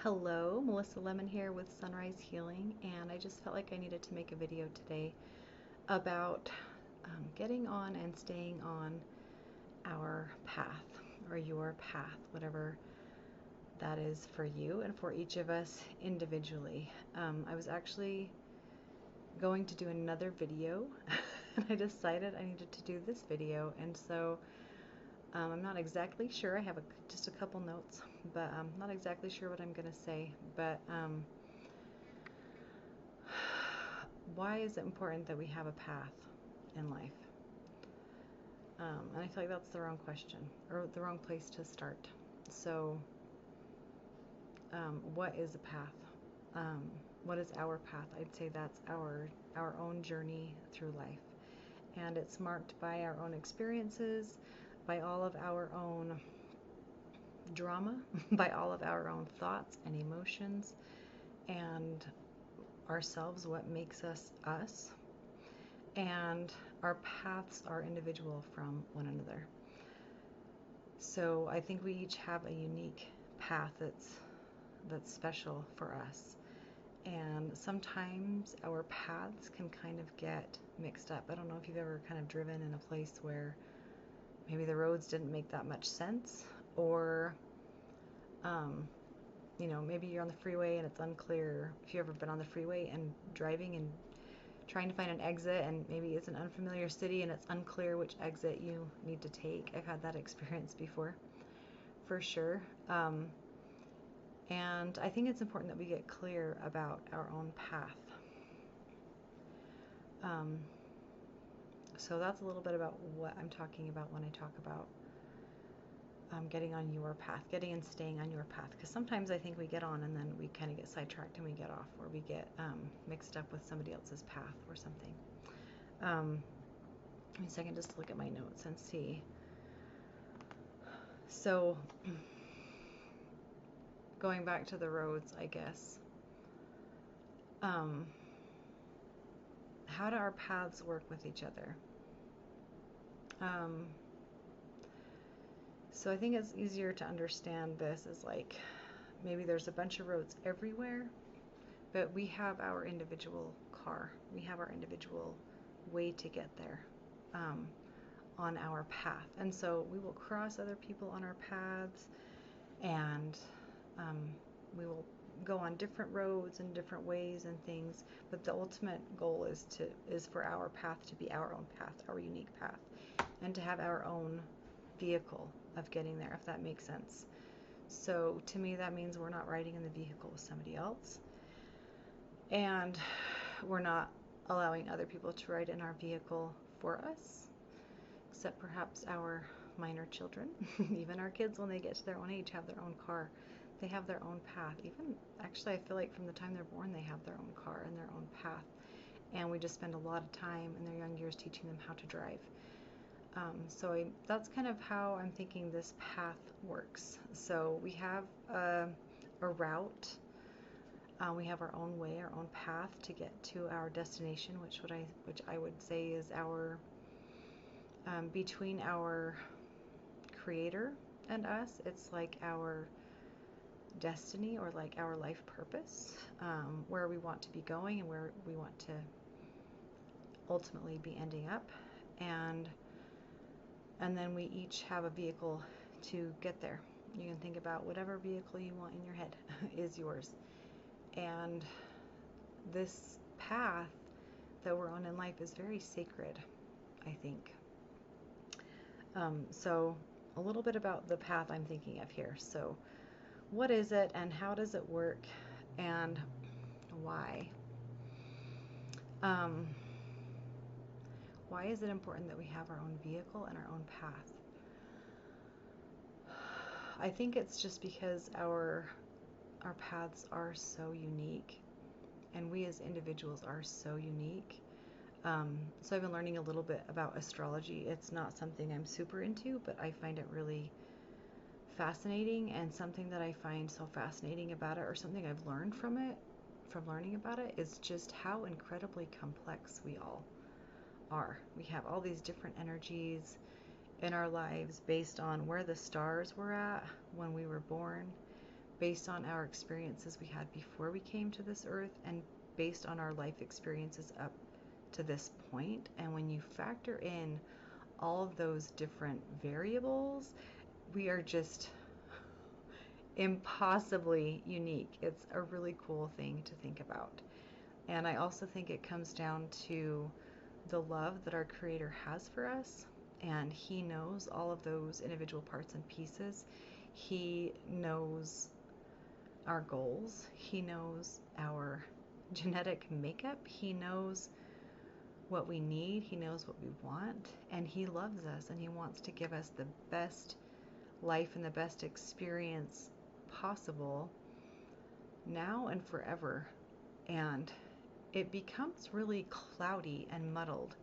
Hello, Melissa Lemon here with Sunrise Healing, and I just felt like I needed to make a video today about getting on and staying on our path, or your path, whatever that is for you and for each of us individually. I was actually going to do another video and I decided I needed to do this video, and so I'm not exactly sure. I have just a couple notes, but I'm not exactly sure what I'm going to say. But why is it important that we have a path in life? And I feel like that's the wrong question, or the wrong place to start. So, what is a path? What is our path? I'd say that's our own journey through life, and it's marked by our own experiences, by all of our own drama, by all of our own thoughts and emotions, and ourselves, what makes us us. And our paths are individual from one another. So I think we each have a unique path that's special for us. And sometimes our paths can kind of get mixed up. I don't know if you've ever kind of driven in a place where maybe the roads didn't make that much sense, or maybe you're on the freeway and it's unclear. If you've ever been on the freeway and driving and trying to find an exit, and maybe it's an unfamiliar city and it's unclear which exit you need to take. I've had that experience before, for sure. And I think it's important that we get clear about our own path. So that's a little bit about what I'm talking about when I talk about getting on your path, getting and staying on your path. Because sometimes I think we get on and then we kind of get sidetracked and we get off, or we get mixed up with somebody else's path or something. Give me a second just to look at my notes and see. So, going back to the roads, I guess. How do our paths work with each other? So I think it's easier to understand this as like, maybe there's a bunch of roads everywhere, but we have our individual car. We have our individual way to get there on our path. And so we will cross other people on our paths, and we will go on different roads and different ways and things, but the ultimate goal is for our path to be our own path, our unique path, and to have our own vehicle of getting there, if that makes sense. So to me, that means we're not riding in the vehicle with somebody else, and we're not allowing other people to ride in our vehicle for us, except perhaps our minor children. Even our kids, when they get to their own age, have their own car. They have their own path. Even, actually, I feel like from the time they're born, they have their own car and their own path. And we just spend a lot of time in their young years teaching them how to drive. So that's kind of how I'm thinking this path works. So we have a route. We have our own way, our own path to get to our destination, which I would say is our between our Creator and us. It's like our destiny, or like our life purpose, where we want to be going and where we want to ultimately be ending up, and then we each have a vehicle to get there. You can think about whatever vehicle you want in your head is yours. And this path that we're on in life is very sacred, I think. So a little bit about the path I'm thinking of here. So what is it, and how does it work, and why? Why is it important that we have our own vehicle and our own path? I think it's just because our paths are so unique, and we as individuals are so unique. So I've been learning a little bit about astrology. It's not something I'm super into, but I find it really fascinating, and something that I find so fascinating about it, or something I've learned from learning about it, is just how incredibly complex we all are. We have all these different energies in our lives based on where the stars were at when we were born, based on our experiences we had before we came to this earth and based on our life experiences up to this point. And when you factor in all of those different variables, we are just impossibly unique. It's a really cool thing to think about. And I also think it comes down to the love that our Creator has for us. And He knows all of those individual parts and pieces. He knows our goals. He knows our genetic makeup. He knows what we need. He knows what we want. And He loves us, and He wants to give us the best life and the best experience possible now and forever. And it becomes really cloudy and muddled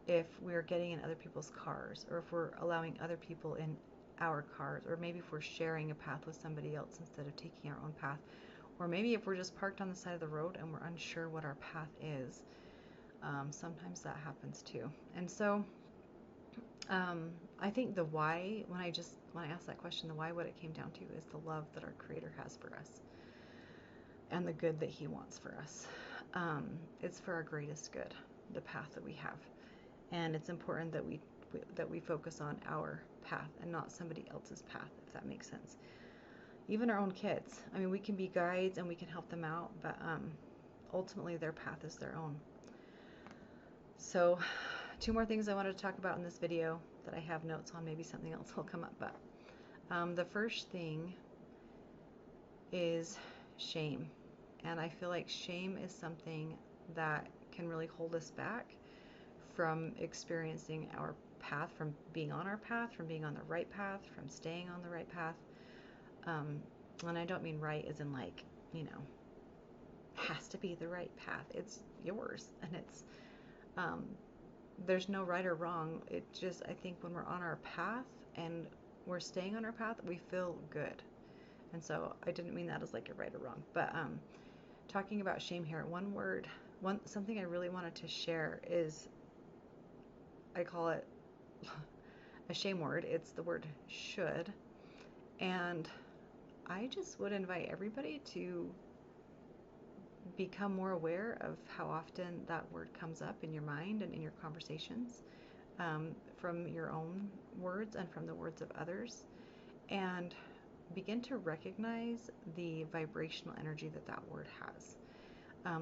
if we're getting in other people's cars, or if we're allowing other people in our cars, or maybe if we're sharing a path with somebody else instead of taking our own path, or maybe if we're just parked on the side of the road and we're unsure what our path is. Sometimes that happens too. And so I think the why, when I asked that question, the why, what it came down to is the love that our Creator has for us and the good that He wants for us. It's for our greatest good, the path that we have. And it's important that we focus on our path and not somebody else's path, if that makes sense. Even our own kids. I mean, we can be guides and we can help them out, but ultimately their path is their own. So 2 more things I wanted to talk about in this video that I have notes on. Maybe something else will come up, but the first thing is shame. And I feel like shame is something that can really hold us back from experiencing our path, from being on our path, from being on the right path, from staying on the right path. And I don't mean right as in like, has to be the right path. It's yours, and it's there's no right or wrong. It just, I think when we're on our path and we're staying on our path, we feel good. And so I didn't mean that as like a right or wrong, but talking about shame here, something I really wanted to share is, I call it a shame word. It's the word should. And I just would invite everybody to become more aware of how often that word comes up in your mind and in your conversations, from your own words and from the words of others, and begin to recognize the vibrational energy that word has.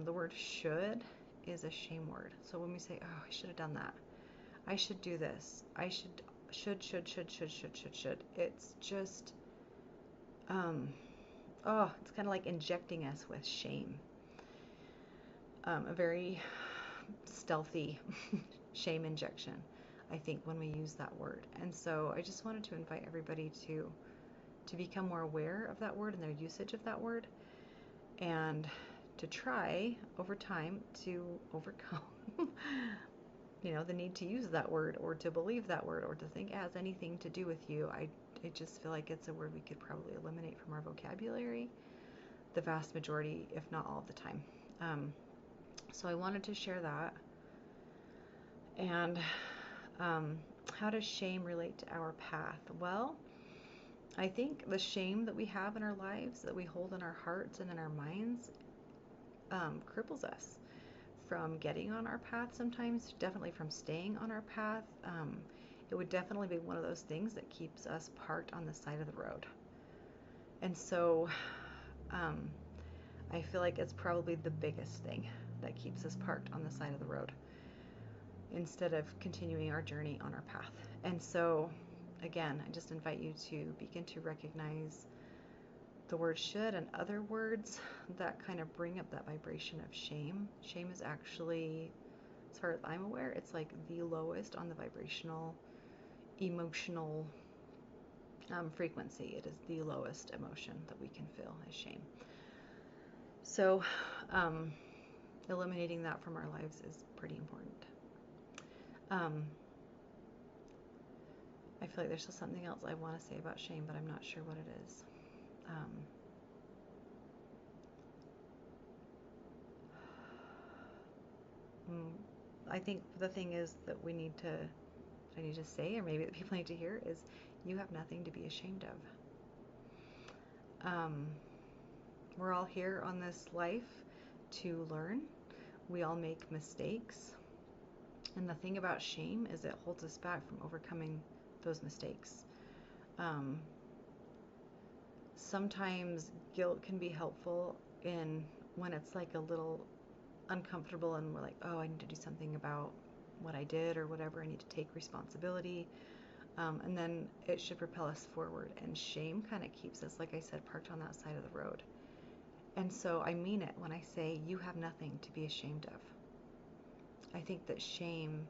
The word should is a shame word. So when we say, oh, I should have done that, I should do this, I should, it's just, it's kind of like injecting us with shame. A very stealthy shame injection, I think, when we use that word. And so I just wanted to invite everybody to become more aware of that word and their usage of that word, and to try over time to overcome the need to use that word, or to believe that word, or to think it has anything to do with you. I just feel like it's a word we could probably eliminate from our vocabulary the vast majority, if not all of the time. So I wanted to share that. And how does shame relate to our path? Well, I think the shame that we have in our lives, that we hold in our hearts and in our minds, cripples us from getting on our path sometimes, definitely from staying on our path. It would definitely be one of those things that keeps us parked on the side of the road. And so I feel like it's probably the biggest thing that keeps us parked on the side of the road instead of continuing our journey on our path. And so, again, I just invite you to begin to recognize the word should and other words that kind of bring up that vibration of shame. Shame is actually, as far as I'm aware, it's like the lowest on the vibrational, emotional frequency. It is the lowest emotion that we can feel is shame. So, eliminating that from our lives is pretty important. I feel like there's still something else I want to say about shame, but I'm not sure what it is. I think the thing is that I need to say, or maybe that people need to hear, is you have nothing to be ashamed of. Um, we're all here on this life to learn. We all make mistakes. And the thing about shame is it holds us back from overcoming those mistakes. Sometimes guilt can be helpful in when it's like a little uncomfortable and we're like, oh, I need to do something about what I did or whatever. I need to take responsibility. And then it should propel us forward. And shame kind of keeps us, like I said, parked on that side of the road. And so I mean it when I say you have nothing to be ashamed of. I think that shame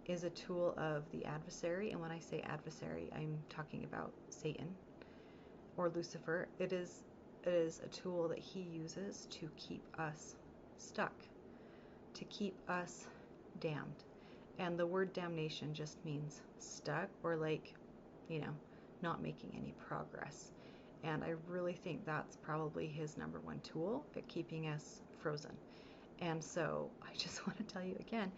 is a tool of the adversary. And when I say adversary, I'm talking about Satan or Lucifer. It is a tool that he uses to keep us stuck, to keep us damned. And the word damnation just means stuck or like, not making any progress. And I really think that's probably his number one tool at keeping us frozen. And so I just want to tell you again,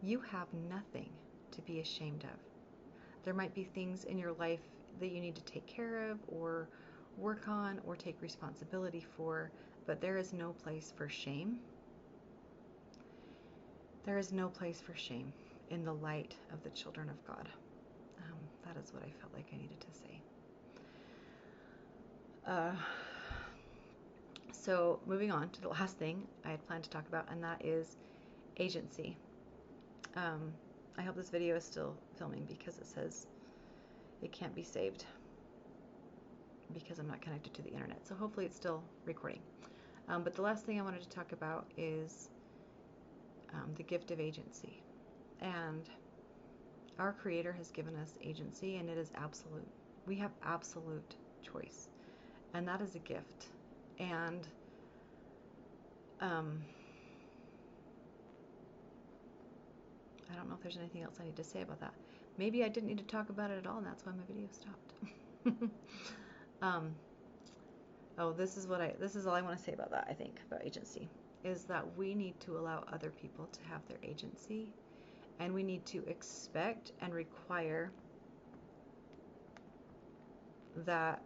you have nothing to be ashamed of. There might be things in your life that you need to take care of or work on or take responsibility for, but there is no place for shame. There is no place for shame in the light of the children of God. That is what I felt like I needed to say. So moving on to the last thing I had planned to talk about, and that is agency. I hope this video is still filming because it says it can't be saved because I'm not connected to the internet. So hopefully it's still recording. But the last thing I wanted to talk about is the gift of agency. And our Creator has given us agency, and it is absolute. We have absolute choice, and that is a gift. And I don't know if there's anything else I need to say about that. Maybe I didn't need to talk about it at all, and that's why my video stopped. This is all I want to say about that, I think, about agency, is that we need to allow other people to have their agency, and we need to expect and require that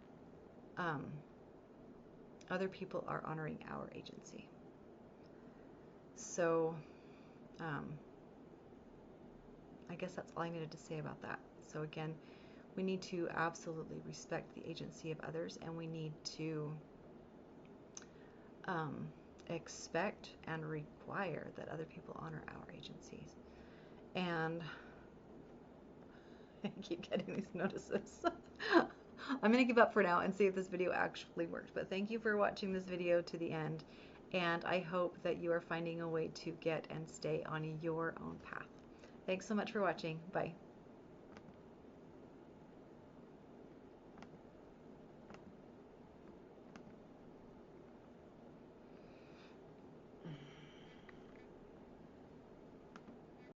other people are honoring our agency. So I guess that's all I needed to say about that. So again, we need to absolutely respect the agency of others, and we need to expect and require that other people honor our agencies. And I keep getting these notices. I'm going to give up for now and see if this video actually worked. But thank you for watching this video to the end. And I hope that you are finding a way to get and stay on your own path. Thanks so much for watching. Bye.